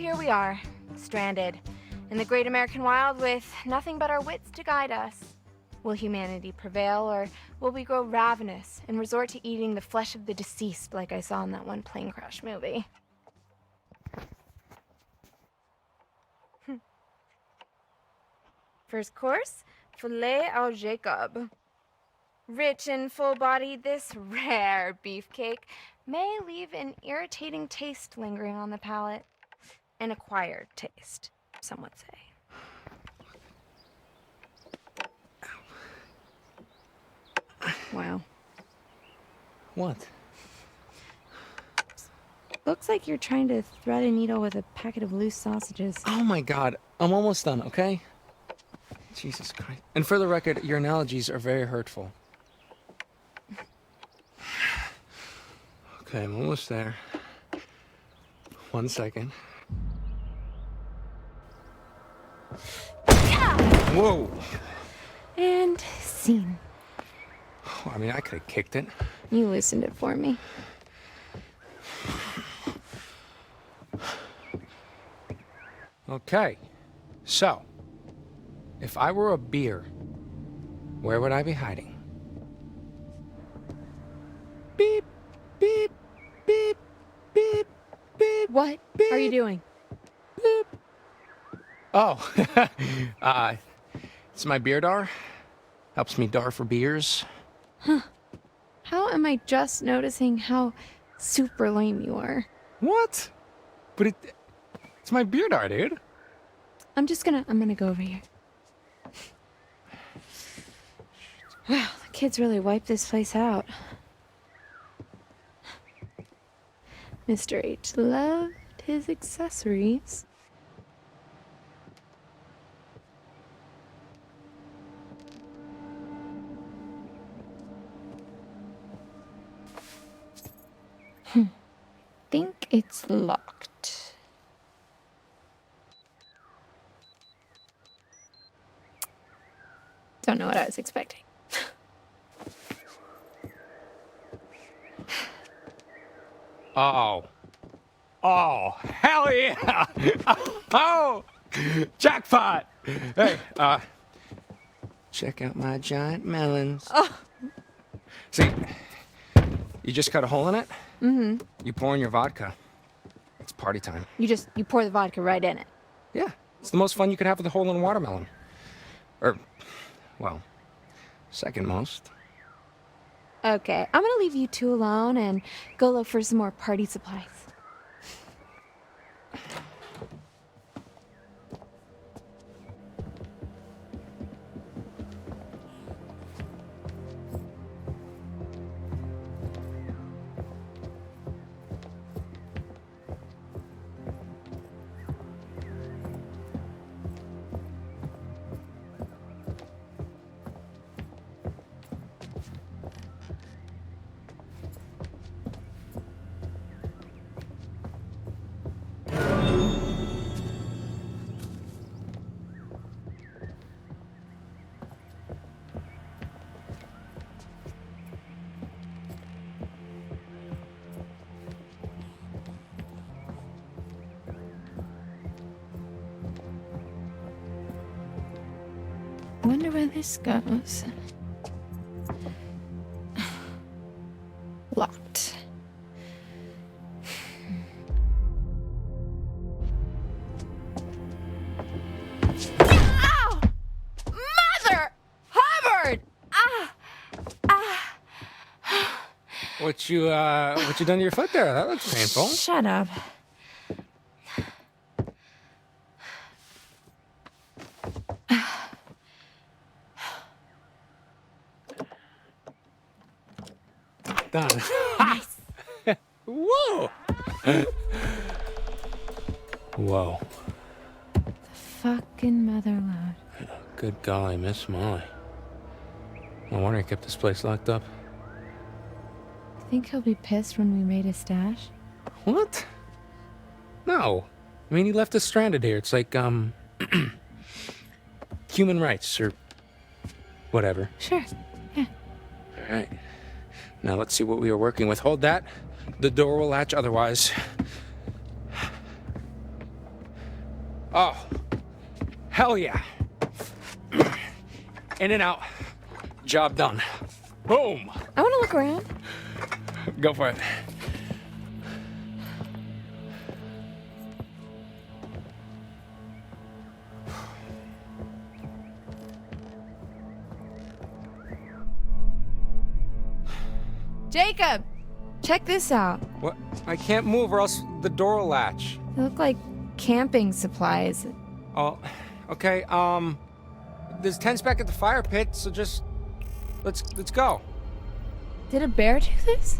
here we are, stranded, in the great American wild with nothing but our wits to guide us. Will humanity prevail, or will we grow ravenous and resort to eating the flesh of the deceased like I saw in that one plane crash movie? First course, filet au Jacob. Rich and full-bodied, this rare beefcake may leave an irritating taste lingering on the palate. An acquired taste, some would say. Wow. What? Looks like you're trying to thread a needle with a packet of loose sausages. Oh my god, I'm almost done, okay? Jesus Christ. And for the record, your analogies are very hurtful. Okay, I'm almost there. 1 second. Whoa! And scene. I mean, I could have kicked it. You loosened it for me. Okay, so, if I were a beer, where would I be hiding? Beep, beep, beep, beep, beep. What beep, are you doing? Beep. Oh, it's my beer dar. Helps me dar for beers. Huh. How am I just noticing how super lame you are? What? But it's my beer dar, dude. I'm gonna go over here. Wow, the kids really wiped this place out. Mr. H loved his accessories. Think it's locked. Don't know what I was expecting. Oh, hell yeah! Oh, jackpot! Hey, check out my giant melons. Oh. See, you just cut a hole in it. Mm-hmm. You pour in your vodka. It's party time. You pour the vodka right in it. Yeah, it's the most fun you could have with a hole in a watermelon. Or, well, second most. Okay, I'm gonna leave you two alone and go look for some more party supplies. Wonder where this goes. Locked. Ow! Mother! Hubbard! What you done to your foot there? That looks painful. Shut up. Done. Nice. Whoa! Whoa. Fucking mother load. Good golly, Miss Molly. No wonder he kept this place locked up. Think he'll be pissed when we raid his stash? What? No. I mean, he left us stranded here. It's like, human rights, or whatever. Sure, yeah. All right. Now let's see what we are working with. Hold that. The door will latch otherwise. Oh, hell yeah. In and out. Job done. Boom. I want to look around. Go for it. Jacob, check this out. What? I can't move or else the door will latch. They look like camping supplies. Oh, okay. There's tents back at the fire pit, so just let's go. Did a bear do this?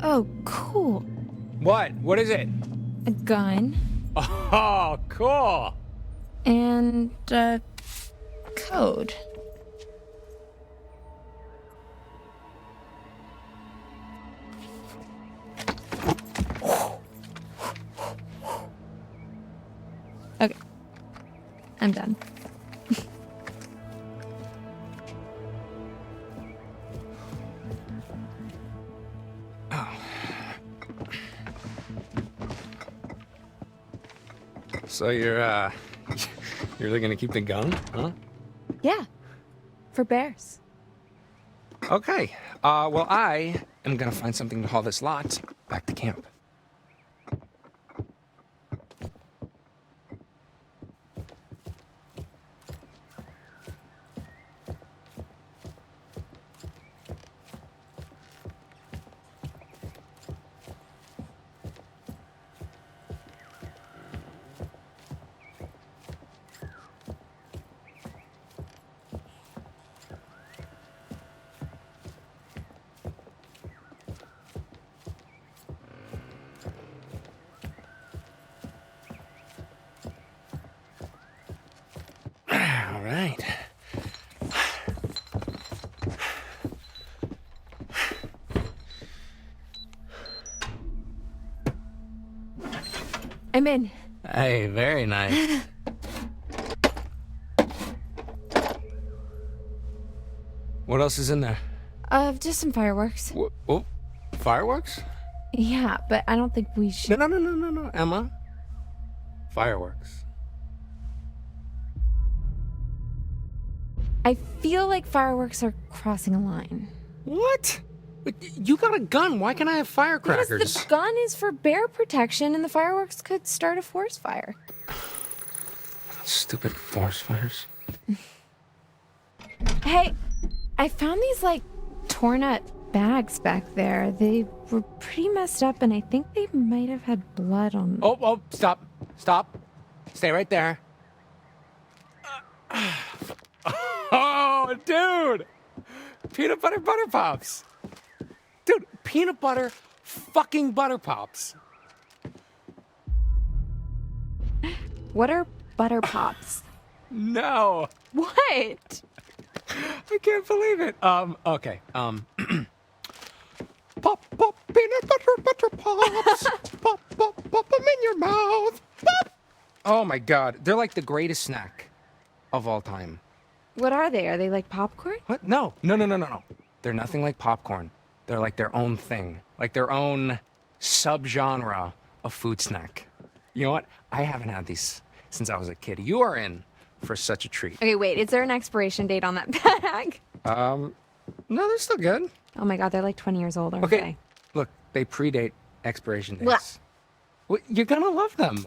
Oh, cool. What? What is it? A gun. Oh, cool. And a code. Okay. I'm done. So you're you're really gonna keep the gun, huh? Yeah. For bears. Okay. Well, I am gonna find something to haul this lot back to camp. All right. I'm in. Hey, very nice. What else is in there? Just some fireworks. Oh, fireworks? Yeah, but I don't think we should. No, Emma. Fireworks. I feel like fireworks are crossing a line. What? But you got a gun. Why can't I have firecrackers? Because the gun is for bear protection and the fireworks could start a forest fire. Stupid forest fires. Hey, I found these, like, torn up bags back there. They were pretty messed up and I think they might have had blood on them. Oh, stop. Stop. Stay right there. Oh, dude. Peanut butter pops. Dude, peanut butter fucking butter pops. What are butter pops? No. What? I can't believe it. Okay. Pop, peanut butter pops. Pop them in your mouth. Pop. Oh my god. They're like the greatest snack of all time. What are they? Are they like popcorn? What? No. They're nothing like popcorn. They're like their own thing. Like their own subgenre of food snack. You know what? I haven't had these since I was a kid. You are in for such a treat. Okay, wait. Is there an expiration date on that bag? No, they're still good. Oh my god, they're like 20 years old, aren't they? Look, they predate expiration dates. Blah. Well, you're gonna love them.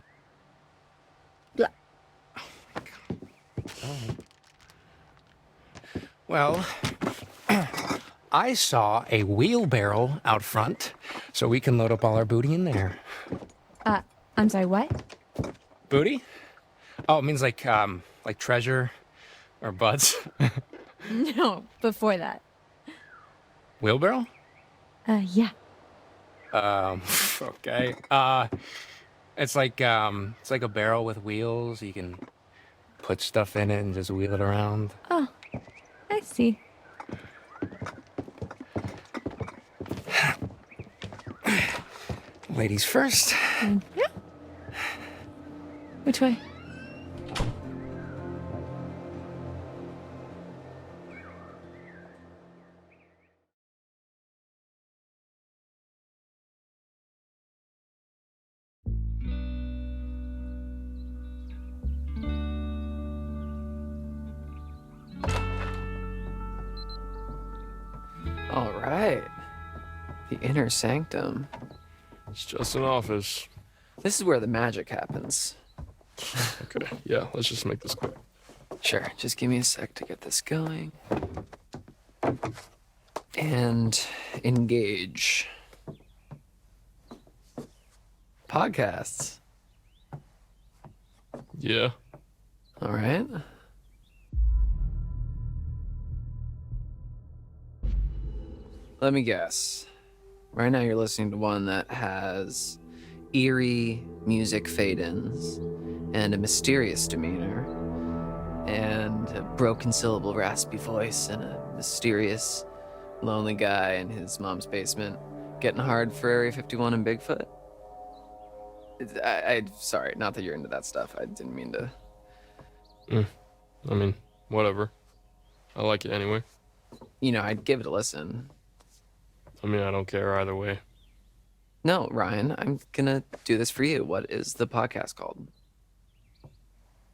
Blah. Oh my god. Oh. Well, I saw a wheelbarrow out front, so we can load up all our booty in there. I'm sorry, what? Booty? Oh, it means like treasure or butts. No, before that. Wheelbarrow? Yeah. Okay. It's like a barrel with wheels. You can put stuff in it and just wheel it around. Oh, I see. Ladies first. Yeah. Which way? All right. The inner sanctum. It's just an office. This is where the magic happens. Okay, yeah, let's just make this quick. Sure, just give me a sec to get this going. And engage. Podcasts. Yeah. All right. Let me guess. Right now you're listening to one that has eerie music fade-ins and a mysterious demeanor and a broken syllable raspy voice and a mysterious lonely guy in his mom's basement getting hard for Area 51 and Bigfoot. Sorry, not that you're into that stuff. I didn't mean to. I mean, whatever. I like it anyway. You know, I'd give it a listen. I mean, I don't care either way. No, Ryan, I'm gonna do this for you. What is the podcast called?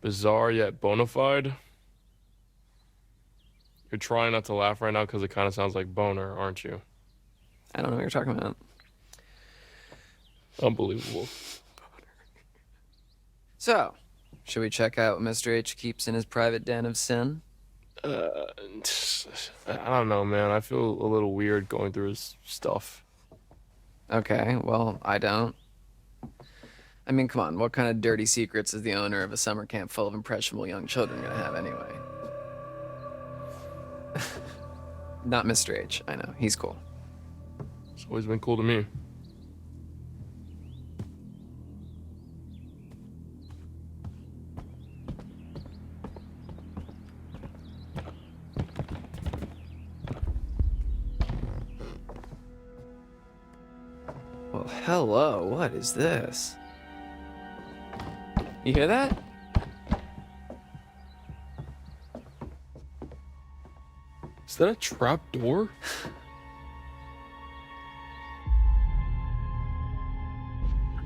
Bizarre yet bona fide. You're trying not to laugh right now because it kind of sounds like boner, aren't you? I don't know what you're talking about. Unbelievable. So, should we check out what Mr. H keeps in his private den of sin? I don't know, man. I feel a little weird going through his stuff. Okay, well, I don't. I mean, come on, what kind of dirty secrets is the owner of a summer camp full of impressionable young children gonna have anyway? Not Mr. H, I know, he's cool. It's always been cool to me. Well, hello, what is this? You hear that? Is that a trap door?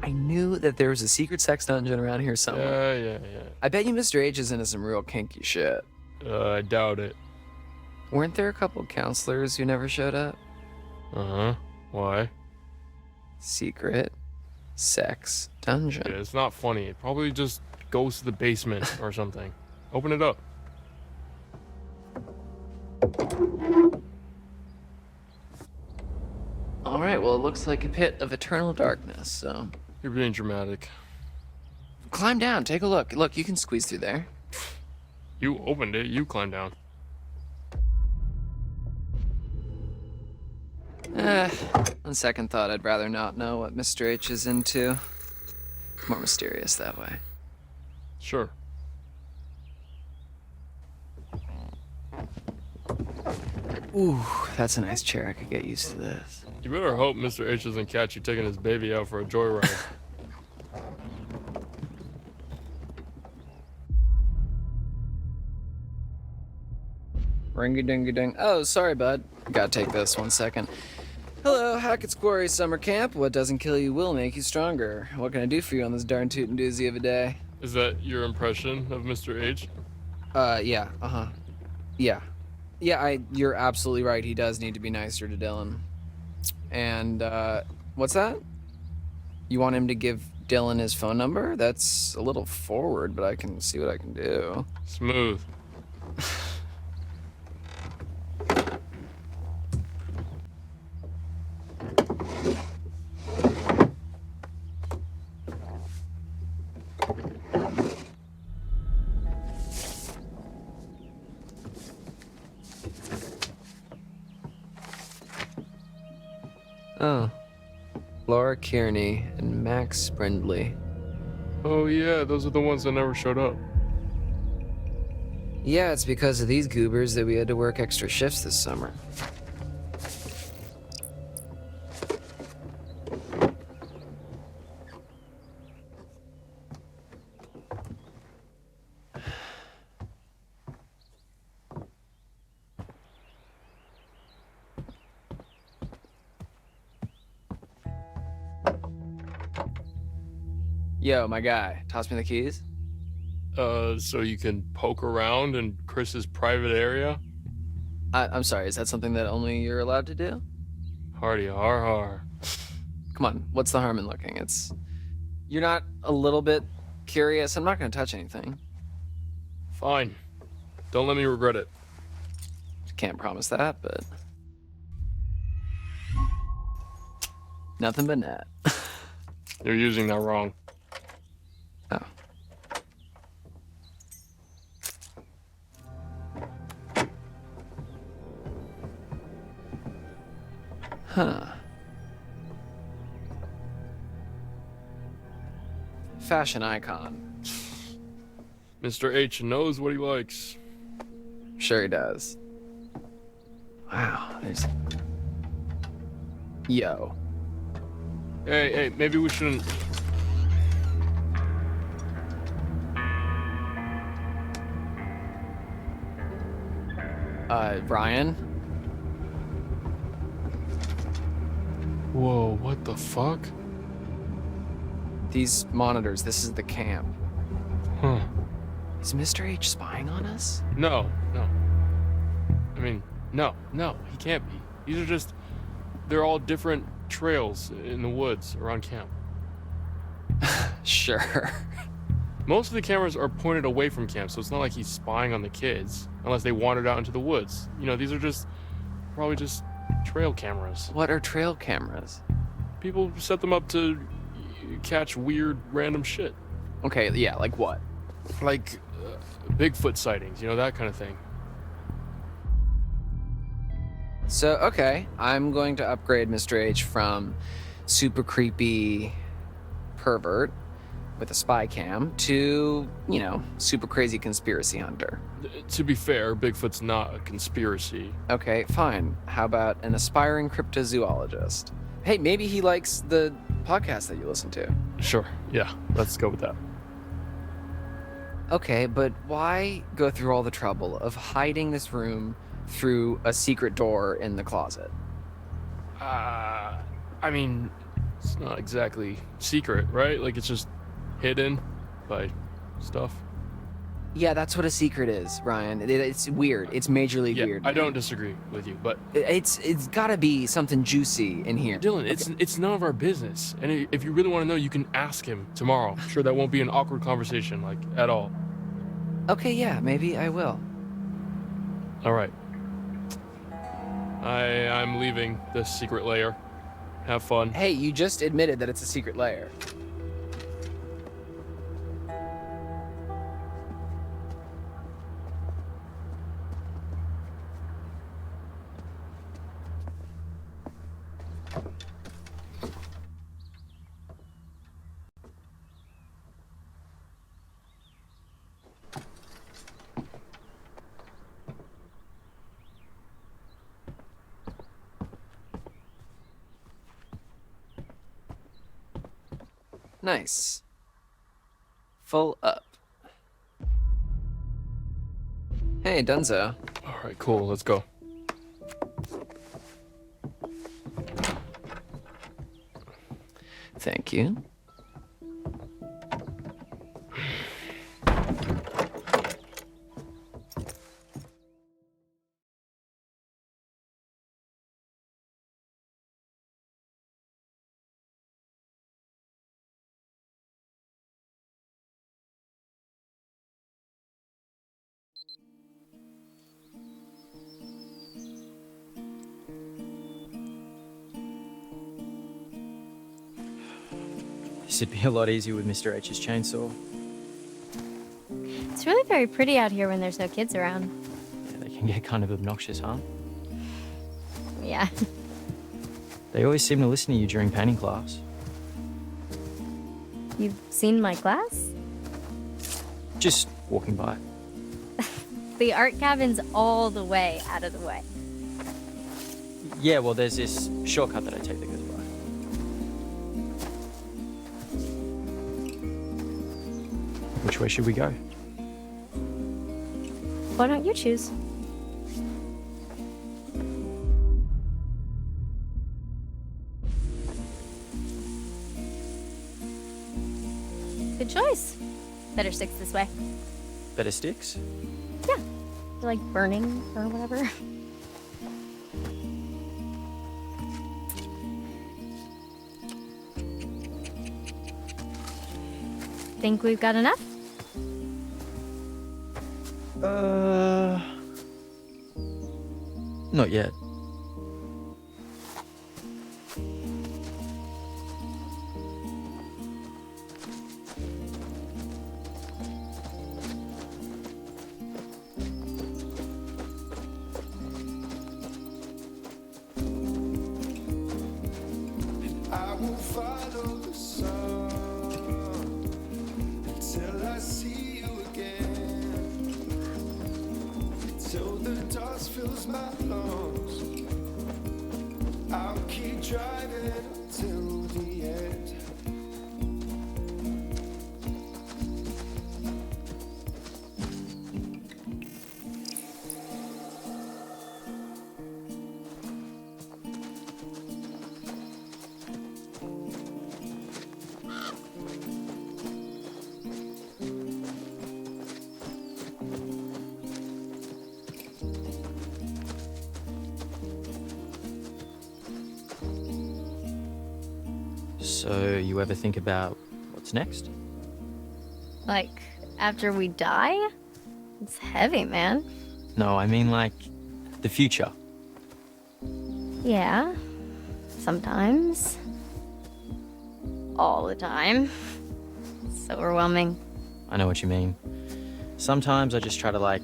I knew that there was a secret sex dungeon around here somewhere. Yeah. I bet you Mr. H is into some real kinky shit. I doubt it. Weren't there a couple counselors who never showed up? Uh-huh. Why? Secret sex dungeon. Yeah, it's not funny. It probably just goes to the basement or something. Open it up. All right, well, it looks like a pit of eternal darkness, so You're being dramatic. climb down, take a look. Look, you can squeeze through there. You opened it. You climb down. On second thought, I'd rather not know what Mr. H is into. More mysterious that way. Sure. Ooh, that's a nice chair. I could get used to this. You better hope Mr. H doesn't catch you taking his baby out for a joyride. Ringy-dingy-ding. Oh, sorry, bud. Gotta take this 1 second. Hello, Hackett's Quarry Summer Camp. What doesn't kill you will make you stronger. What can I do for you on this darn tootin' doozy of a day? Is that your impression of Mr. H? Yeah, uh-huh. Yeah. Yeah, you're absolutely right. He does need to be nicer to Dylan. And, what's that? You want him to give Dylan his phone number? That's a little forward, but I can see what I can do. Smooth. Oh. Laura Kearney and Max Brindley. Oh yeah, those are the ones that never showed up. Yeah, it's because of these goobers that we had to work extra shifts this summer. Yo, my guy, toss me the keys. So you can poke around in Chris's private area? I'm sorry, is that something that only you're allowed to do? Hardy har har. Come on, what's the harm in looking? You're not a little bit curious? I'm not gonna touch anything. Fine. Don't let me regret it. Can't promise that, but... Nothing but net. You're using that wrong. Oh. Huh. Fashion icon. Mr. H knows what he likes. Sure he does. Wow, there's... Yo. Hey, maybe we shouldn't... Ryan? Whoa, what the fuck? These monitors, this is the camp. Huh. Is Mr. H spying on us? No. I mean, no, he can't be. These are just... They're all different trails in the woods around camp. Sure. Most of the cameras are pointed away from camp, so it's not like he's spying on the kids, unless they wandered out into the woods. You know, these are probably just trail cameras. What are trail cameras? People set them up to catch weird, random shit. Okay, yeah, like what? Like Bigfoot sightings, that kind of thing. So, okay, I'm going to upgrade Mr. H from super creepy pervert with a spy cam to, super crazy conspiracy hunter. To be fair, Bigfoot's not a conspiracy. Okay, fine. How about an aspiring cryptozoologist? Hey, maybe he likes the podcast that you listen to. Sure, yeah, let's go with that. Okay, but why go through all the trouble of hiding this room through a secret door in the closet? I mean, it's not exactly secret, right? Like, it's just hidden by stuff. Yeah, that's what a secret is, Ryan. It's weird. It's majorly weird. I don't disagree with you, but It's gotta be something juicy in here. Dylan, it's none of our business. And if you really want to know, you can ask him tomorrow. I'm sure that won't be an awkward conversation, like, at all. Okay, yeah, maybe I will. All right. I'm leaving this secret lair. Have fun. Hey, you just admitted that it's a secret lair. Nice. Full up. Hey, Dunzo. All right, cool. Let's go. Thank you. This would be a lot easier with Mr. H's chainsaw. It's really very pretty out here when there's no kids around. Yeah, they can get kind of obnoxious, huh? Yeah. They always seem to listen to you during painting class. You've seen my class? Just walking by. The art cabin's all the way out of the way. Yeah, well, there's this shortcut that I take that goes by. Which way should we go? Why don't you choose? Good choice. Better sticks this way. Better sticks? Yeah. You like burning or whatever. Think we've got enough? Not yet. I will follow the sun till I see you again, till the dust fills my lungs. I'll keep driving until the end. So, you ever think about what's next? Like, after we die? It's heavy, man. No, I mean like the future. Yeah. Sometimes. All the time. It's overwhelming. I know what you mean. Sometimes I just try to like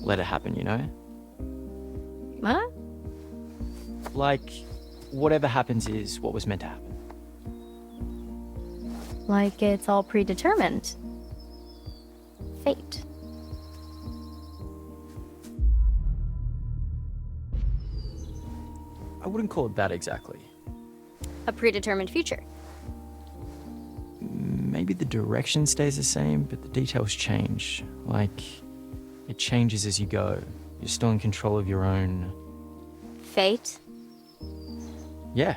let it happen, you know? What? Like whatever happens is what was meant to happen. Like it's all predetermined. Fate. I wouldn't call it that exactly. A predetermined future. Maybe the direction stays the same, but the details change. Like, it changes as you go. You're still in control of your own. Fate? Yeah.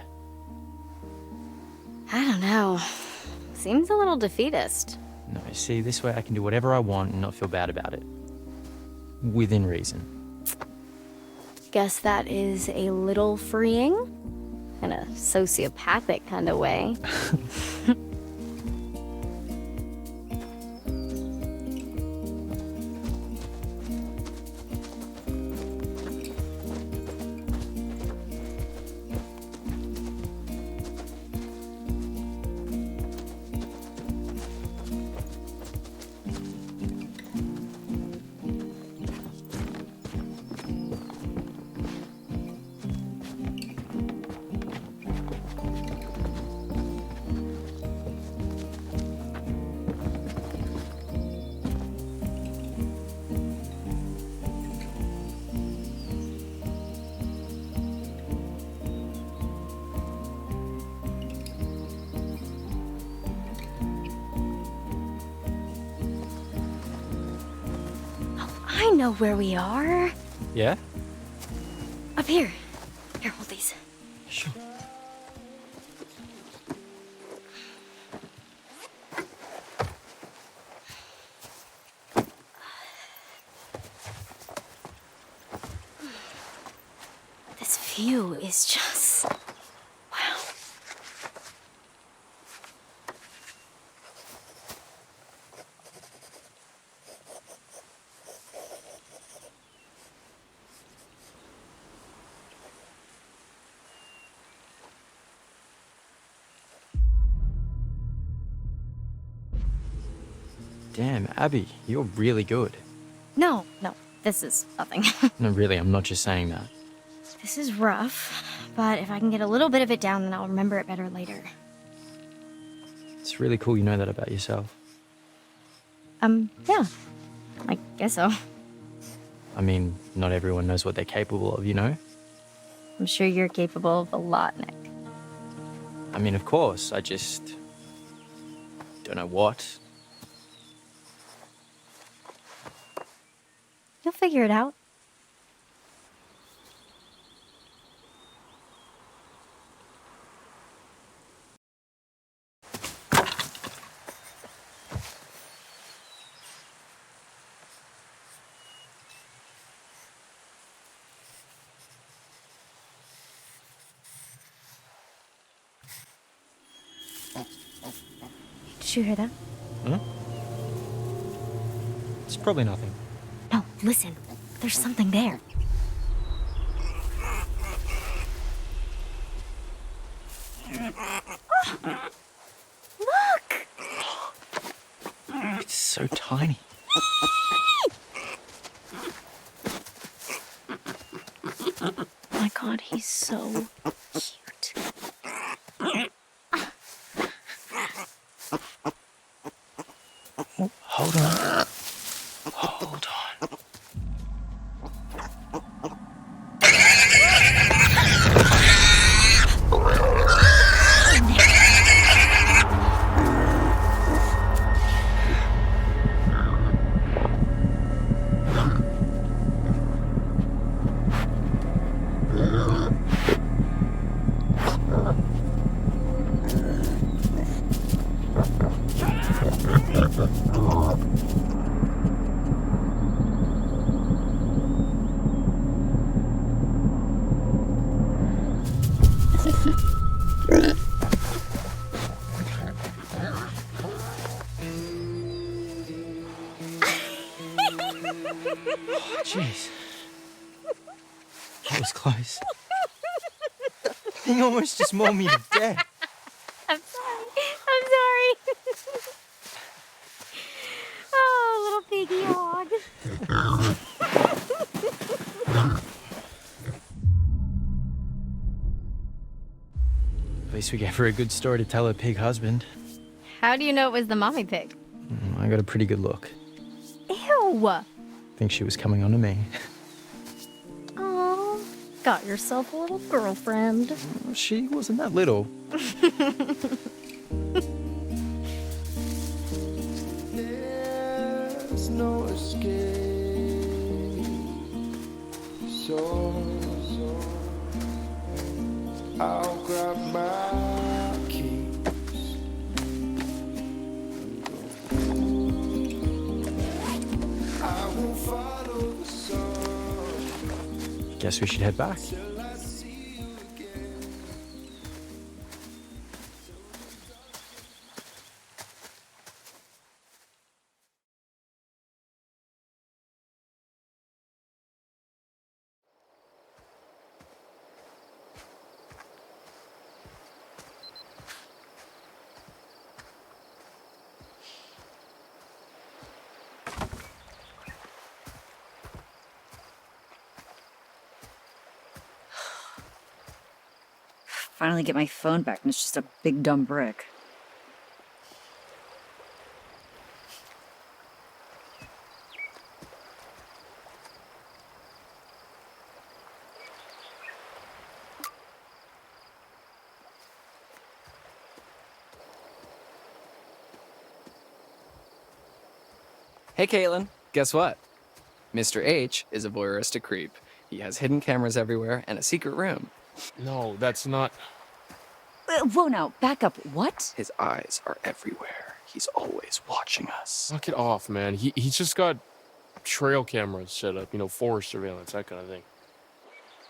I don't know. Seems a little defeatist. No, see, this way I can do whatever I want and not feel bad about it. Within reason. Guess that is a little freeing. In a sociopathic kind of way. I know where we are. Yeah? Up here. Here, hold these. Sure. This view is just... wow. Damn, Abby, you're really good. No, this is nothing. No, really, I'm not just saying that. This is rough, but if I can get a little bit of it down, then I'll remember it better later. It's really cool you know that about yourself. Yeah. I guess so. I mean, not everyone knows what they're capable of, you know? I'm sure you're capable of a lot, Nick. I mean, of course, I just don't know what. You'll figure it out. Did you hear that? Huh? It's probably nothing. No, listen. There's something there. Look! It's so tiny. My God, he's so cute. Oh, hold on. Hold on. Jeez. That was close. Thing almost just mauled me to death. I'm sorry. I'm sorry. Oh, little piggy hog. At least we gave her a good story to tell her pig husband. How do you know it was the mommy pig? I got a pretty good look. Ew. Think she was coming on to me. Oh, got yourself a little girlfriend. She wasn't that little. There's no escape. So I'll grab my keys. I will follow the sun Guess we should head back. till I see you again. Finally get my phone back and it's just a big dumb brick. Hey, Caitlin, guess what? Mr. H is a voyeuristic creep. He has hidden cameras everywhere and a secret room. No, that's not. Whoa, now, back up. What? His eyes are everywhere. He's always watching us. Knock it off, man. He's just got trail cameras set up, forest surveillance, that kind of thing.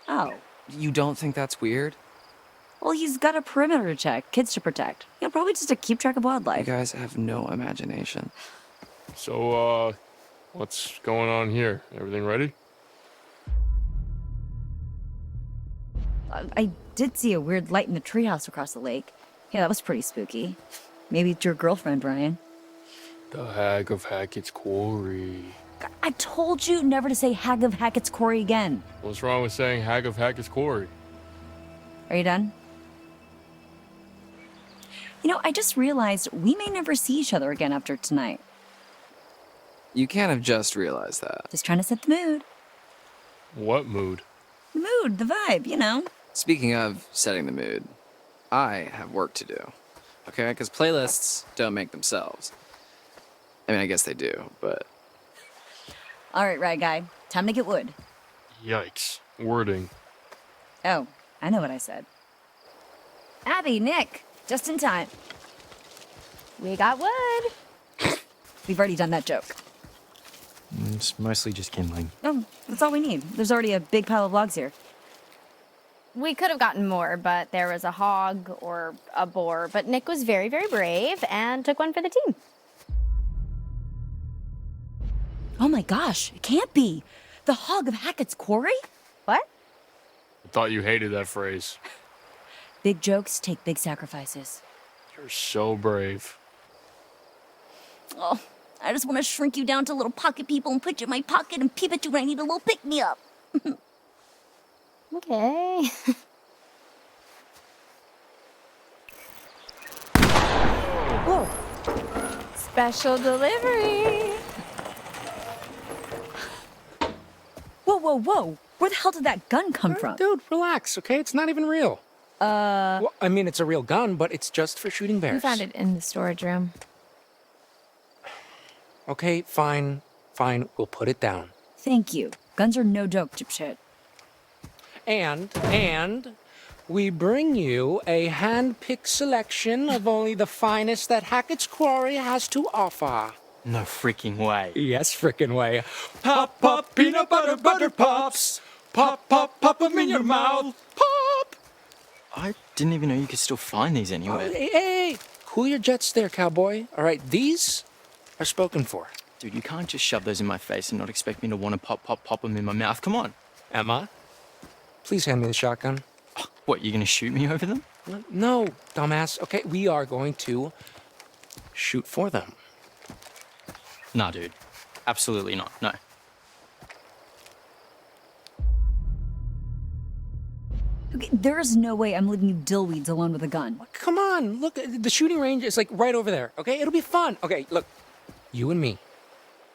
Oh. You don't think that's weird? Well, he's got a perimeter to check, kids to protect. Probably just to keep track of You wildlife. guys have no imagination. So, what's going on here? Everything ready? I did see a weird light in the treehouse across the lake. Yeah, that was pretty spooky. Maybe it's your girlfriend, Brian. The Hag of Hackett's Quarry. I told you never to say Hag of Hackett's Quarry again. What's wrong with saying Hag of Hackett's Quarry? Are you done? I just realized we may never see each other again after tonight. You can't have just realized that. Just trying to set the mood. What mood? The mood, the vibe. Speaking of setting the mood, I have work to do. Okay? Because playlists don't make themselves. I mean, I guess they do, but All right, right guy. Time to get wood. Yikes. Wording. Oh, I know what I said. Abby, Nick, just in time. We got wood. We've already done that joke. It's mostly just kindling. Oh, that's all we need. There's already a big pile of logs here. We could have gotten more, but there was a hog or a boar. But Nick was very, very brave and took one for the team. Oh my gosh, it can't be. The hog of Hackett's Quarry? What? I thought you hated that phrase. Big jokes take big sacrifices. You're so brave. Oh, I just want to shrink you down to little pocket people and put you in my pocket and peep at you when I need a little pick-me-up. Okay. Whoa. Special delivery. Whoa. Where the hell did that gun come from? Dude, relax, okay? It's not even real. Well, I mean, it's a real gun, but it's just for shooting bears. We found it in the storage room. Okay, fine. We'll put it down. Thank you. Guns are no joke, dipshit. And we bring you a hand-picked selection of only the finest that Hackett's Quarry has to offer. No freaking way. Yes, frickin' way. Pop, pop, peanut butter pops. Pop, pop, pop 'em in your mouth. Pop! I didn't even know you could still find these anywhere. Hey, cool your jets there, cowboy. All right, these are spoken for. Dude, you can't just shove those in my face and not expect me to want to pop them in my mouth. Come on. Emma, please hand me the shotgun. What, you gonna shoot me over them? No, dumbass. Okay, we are going to shoot for them. Nah, dude. Absolutely not. No. Okay, there is no way I'm leaving you dillweeds alone with a gun. Come on, look, the shooting range is like right over there, okay? It'll be fun. Okay, look, you and me,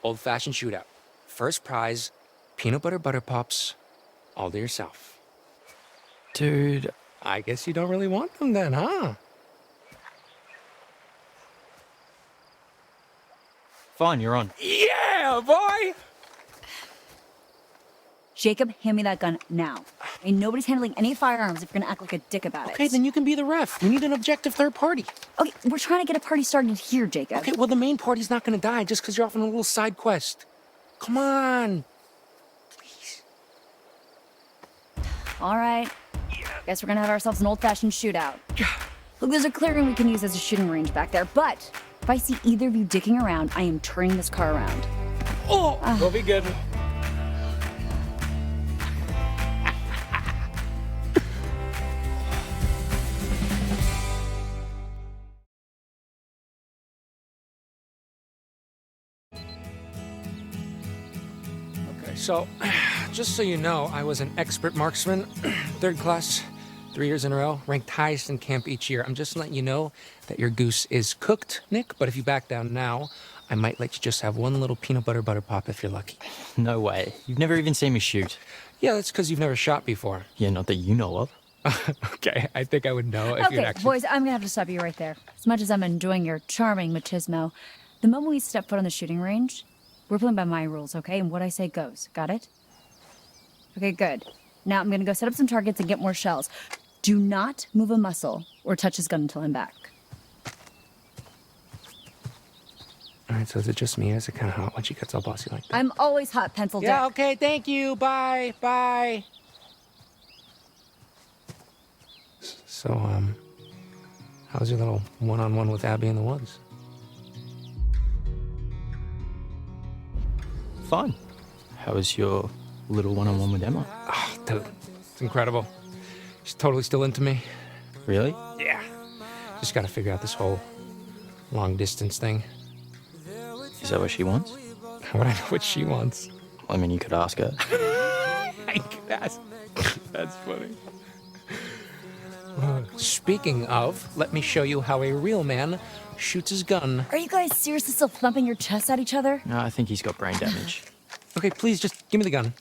old-fashioned shootout. First prize, peanut butter pops, all to yourself. Dude, I guess you don't really want them then, huh? fine, you're on. Yeah, boy! Jacob, hand me that gun now. I mean, nobody's handling any firearms if you're gonna act like a dick about it. Okay, then you can be the ref. We need an objective third party. Okay, we're trying to get a party started here, Jacob. Okay, well, the main party's not gonna die just because you're off on a little side quest. Come on. All right. Guess we're gonna have ourselves an old-fashioned shootout. Look, there's a clearing we can use as a shooting range back there, but if I see either of you dicking around, I am turning this car around. Oh, we'll be good. Okay, so just so you know, I was an expert marksman, third class, 3 years in a row, ranked highest in camp each year. I'm just letting you know that your goose is cooked, Nick, but if you back down now, I might let you just have one little peanut butter pop if you're lucky. No way. You've never even seen me shoot. Yeah, that's because you've never shot before. Yeah, not that you know of. Okay, I think I would know if you'd Okay, actually... boys, I'm gonna have to stop you right there. As much as I'm enjoying your charming machismo, the moment we step foot on the shooting range, we're playing by my rules, okay? And what I say goes. Got it? Okay, good. Now I'm gonna go set up some targets and get more shells. Do not move a muscle or touch his gun until I'm back. All right, so is it just me or is it kind of hot when she gets all bossy like that? I'm always hot, pencil dick. Yeah, okay, thank you. Bye. So, how's your little one-on-one with Abby in the woods? Fine. How was your little one-on-one with Emma? Oh, dude, it's incredible. She's totally still into me. Really? Yeah. Just gotta figure out this whole long-distance thing. Is that what she wants? How would I know what she wants? I mean, you could ask her. That's funny. Speaking of, let me show you how a real man shoots his gun. Are you guys seriously still thumping your chests at each other? No, I think he's got brain damage. Okay, please, just give me the gun.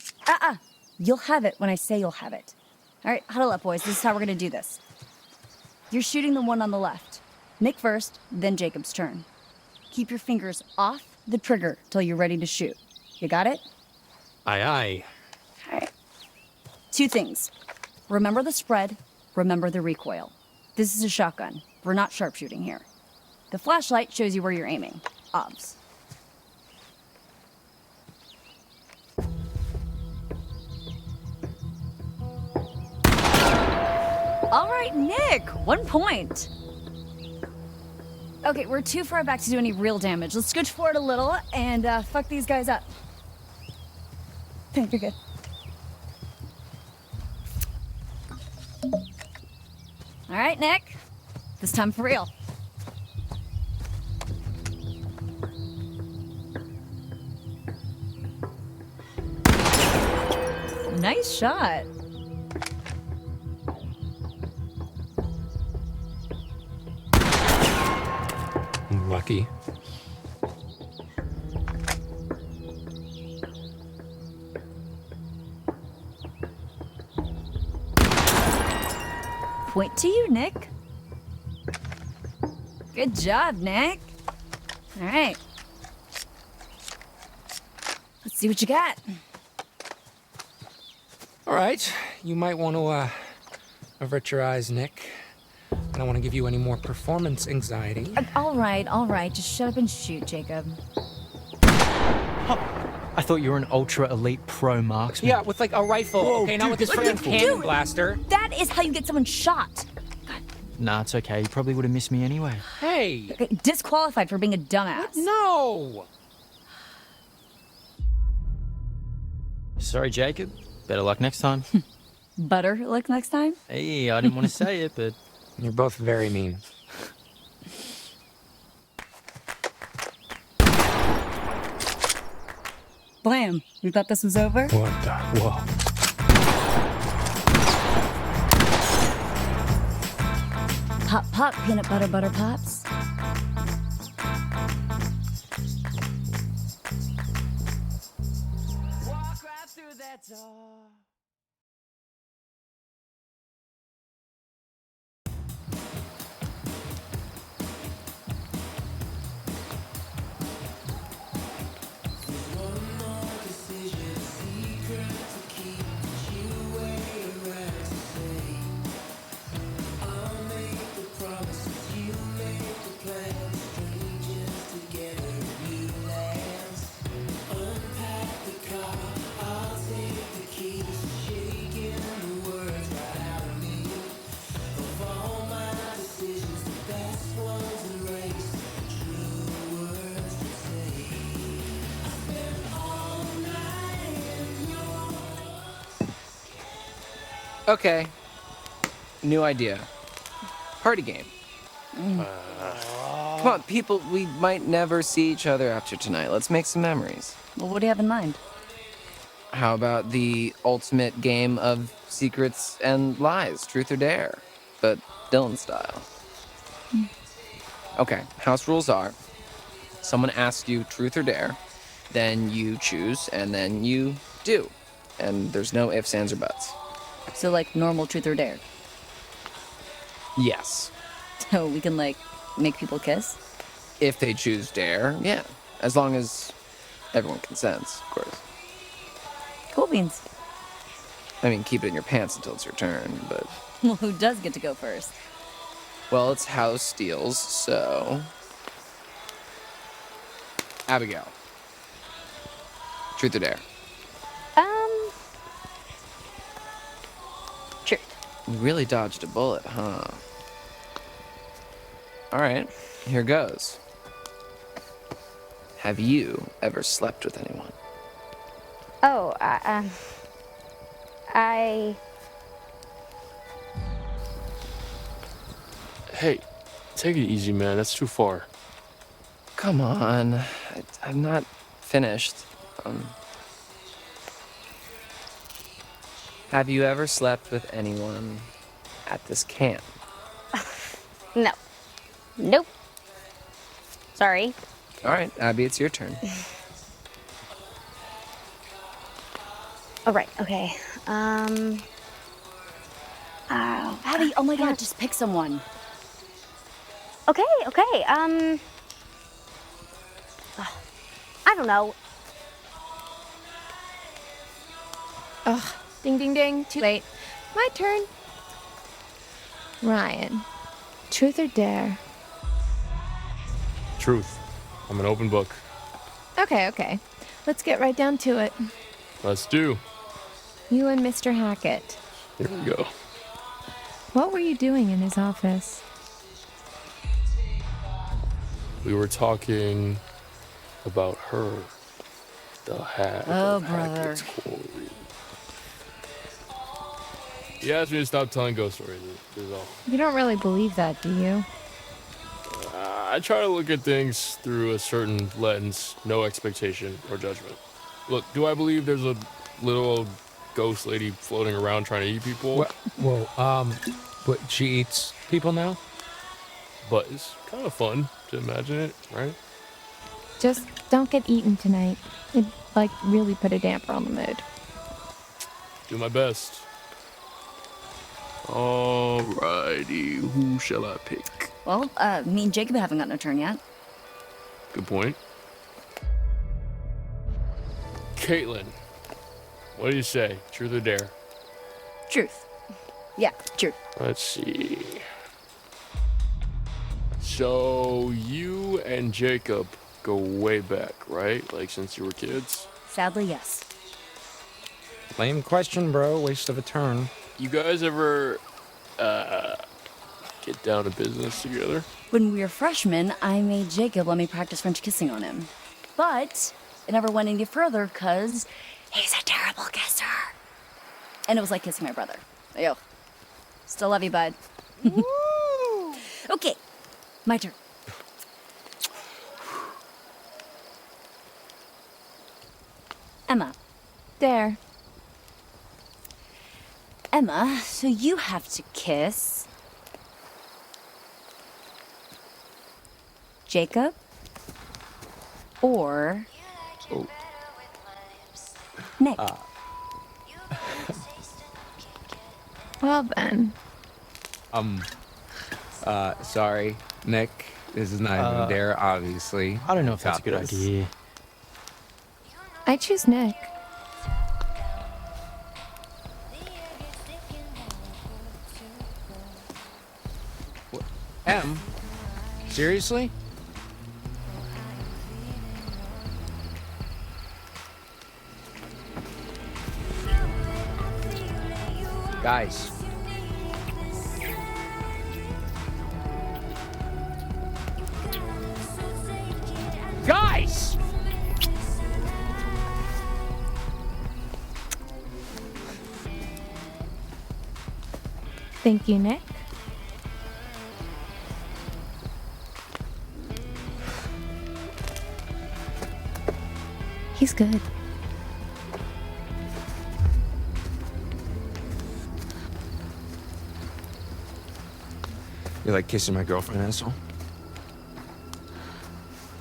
You'll have it when I say you'll have it. All right, huddle up, boys. This is how we're gonna do this. You're shooting the one on the left. Nick first, then Jacob's turn. Keep your fingers off the trigger till you're ready to shoot. You got it? Aye, aye. All right. 2 things. Remember the spread, remember the recoil. This is a shotgun. We're not sharpshooting here. The flashlight shows you where you're aiming. Obs. All right, Nick, 1 point. Okay, we're too far back to do any real damage. Let's scooch forward a little and fuck these guys up. You're good. All right, Nick. This time for real. Nice shot. Lucky. Point to you, Nick. Good job, Nick. All right. Let's see what you got. All right, you might want to avert your eyes, Nick. I don't want to give you any more performance anxiety. All right. Just shut up and shoot, Jacob. I thought you were an ultra elite pro marksman. Yeah, with like a rifle. Whoa, okay, not with dude, this what freaking the- cannon dude. blaster. That is how you get someone shot. Nah, it's okay. You probably would have missed me anyway. Hey, Okay, disqualified for being a dumbass. no. Sorry, Jacob. Better luck next time. Butter like next time? Hey, I didn't want to say it, but You're both very mean. Blam. You thought this was over? What the? Whoa. Pop, pop, peanut butter, butter pops. walk right through that door. Okay. New idea. Party game. Come on, people, we might never see each other after tonight. Let's make some memories. Well, what do you have in mind? How about the ultimate game of secrets and lies, truth or dare, but Dylan style? Okay, house rules are someone asks you truth or dare, then you choose, and then you do. And there's no ifs, ands, or buts. So, like, normal truth or dare. Yes. So we can, like, make people kiss? If they choose dare, yeah. As long as everyone consents, of course. Cool beans. I mean, keep it in your pants until it's your turn, but... Well, who does get to go first? Well, it's house steals, so... Abigail. Truth or dare? Truth. You really dodged a bullet, huh? Alright, here goes. Have you ever slept with anyone? Oh, I. Hey, take it easy, man. That's too far. Come on. I'm not finished. Have you ever slept with anyone at this camp? No. Nope. Sorry. Alright, Abby, it's your turn. All right. Okay. Abby, oh my god, just pick someone. Okay. Okay. I don't know. Ugh, ding ding ding, too late. My turn. Ryan, truth or dare? Truth. I'm an open book. Okay. Let's get right down to it. Let's do. You and Mr. Hackett. Here we go. What were you doing in his office? We were talking about her. The hat. Oh, the brother. Hackett's Quarry. He asked me to stop telling ghost stories. Is all. You don't really believe that, do you? I try to look at things through a certain lens, no expectation or judgment. Look, do I believe there's a little old ghost lady floating around trying to eat people? But she eats people now? But it's kind of fun to imagine it, right? Just don't get eaten tonight. It'd, really put a damper on the mood. Do my best. Alrighty, who shall I pick? Well, me and Jacob haven't gotten a turn yet. Good point. Caitlin, what do you say? Truth or dare? Truth. Yeah, truth. Let's see. So you and Jacob go way back, right? Like since you were kids? Sadly, yes. Lame question, bro. Waste of a turn. You guys ever get down to business together? When we were freshmen, I made Jacob let me practice French kissing on him. But it never went any further because he's a terrible kisser. And it was like kissing my brother. Yo. Still love you, bud. Okay, my turn. Emma. There. Emma, so you have to kiss Jacob or Nick. Well then. Sorry, Nick. This is not even a dare, obviously. I don't know if that's a Got good this. idea. I choose Nick. Em? Seriously? Guys. Guys! Thank you, Nick. He's good. You like kissing my girlfriend, asshole?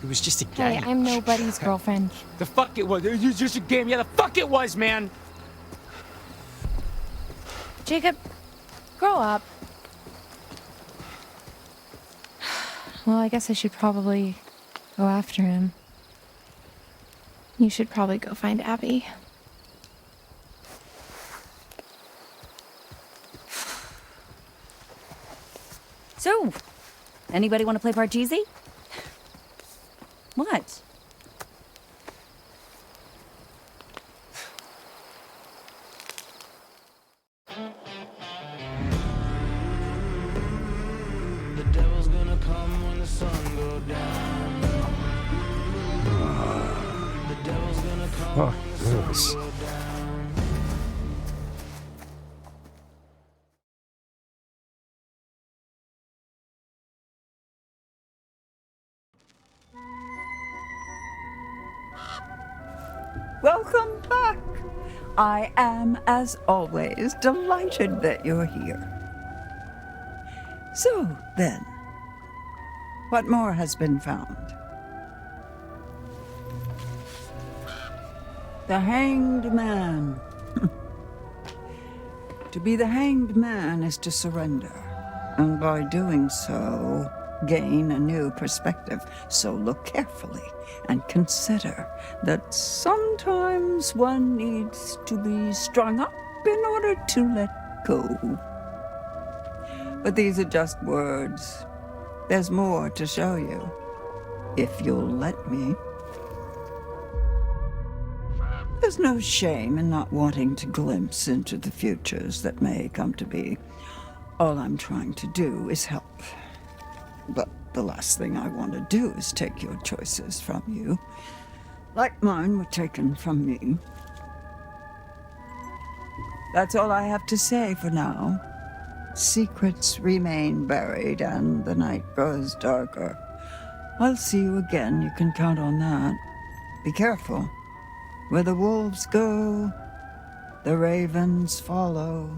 It was just a Hey, game. I'm nobody's girlfriend. The fuck it was. It was just a game. Yeah, the fuck it was, man. Jacob, grow up. Well, I guess I should probably go after him. You should probably go find Abby. So, anybody want to play Parcheesi? What? The devil's gonna come when the sun go down. The devil's gonna come when the sun go down. Welcome back. I am, as always, delighted that you're here. So, then, what more has been found? The Hanged Man. To be the Hanged Man is to surrender, and by doing so, gain a new perspective. So look carefully and consider that sometimes one needs to be strung up in order to let go. But these are just words. There's more to show you, if you'll let me. There's no shame in not wanting to glimpse into the futures that may come to be. All I'm trying to do is help. But the last thing I want to do is take your choices from you. like mine were taken from me. That's all I have to say for now. Secrets remain buried and the night grows darker. I'll see you again, you can count on that. Be careful. Where the wolves go, the ravens follow.